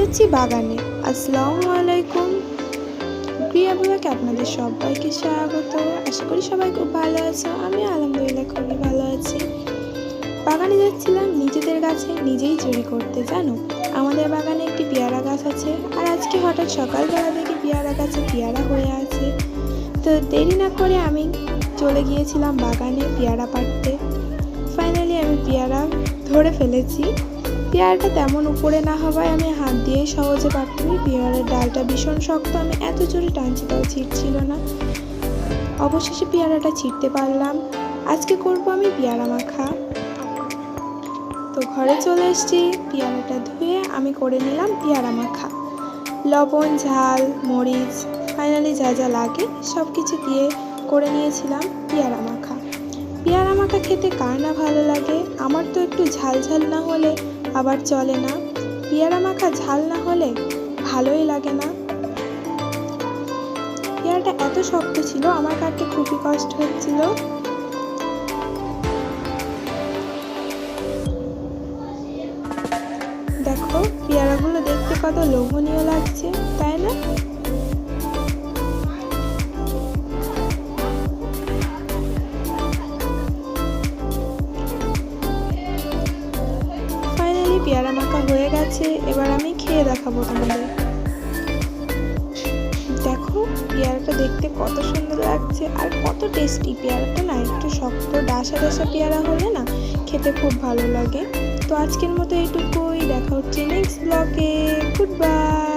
যাচ্ছি বাগানে। আসসালামু আলাইকুম প্রিয় ব্লগে আপনাদের সবাইকে স্বাগত। আশা করি সবাই খুব ভালো আছো। আমি আলহামদুলিল্লাহ খুবই ভালো আছি। বাগানে যাচ্ছিলাম নিজেদের গাছে নিজেই চুরি করতে। জানো, আমাদের বাগানে একটি পেয়ারা গাছ আছে, আর আজকে হঠাৎ সকালবেলা দেখি পেয়ারা গাছে পেয়ারা হয়ে আছে। তো দেরি না করে আমি চলে গিয়েছিলাম বাগানে পেয়ারা পাড়তে। ফাইনালি আমি পেয়ারা ধরে ফেলেছি। পেয়ারাটা তেমন উপরে না হওয়ায় আমি হাত দিয়েই সহজে পারতাম। পেয়ারার ডালটা ভীষণ শক্ত, আমি এত জোরে টানছি তাও ছিঁড়ছিল না। অবশেষে পেয়ারাটা ছিঁড়তে পারলাম। আজকে করব আমি পেয়ারা মাখা। তো ঘরে চলে এসেছি, পেয়ারাটা ধুয়ে আমি করে নিলাম পেয়ারা মাখা। লবণ, ঝাল, মরিচ, ফাইনালি যা যা লাগে সব কিছু দিয়ে করে নিয়েছিলাম পেয়ারা মাখা। পেয়ারা মাখা খেতে কার না ভালো লাগে। আমার তো একটু ঝাল ঝাল না হলে আবার চলে না। পেয়ারা মাখা ঝাল না হলে ভালোই লাগে না। পেয়ারাটা এত শক্ত ছিল, আমার কাটতে খুবই কষ্ট হচ্ছিল। দেখো, পেয়ারাগুলো দেখতে কত লোভনীয় লাগছে, তাই না? ফাইনালি পেয়ারা মাখা হয়ে গেছে, এবার আমি খেয়ে দেখাবো তোমাদের। দেখো, পেয়ারাটা দেখতে কত সুন্দর লাগছে আর কত টেস্টি। পেয়ারাটা না একটু শক্ত ডাসা ডাসা পেয়ারা হলে না খেতে খুব ভালো লাগে। তো আজকের মতো এইটুকুই, দেখা হচ্ছে নেক্সট ব্লগে। Good bye.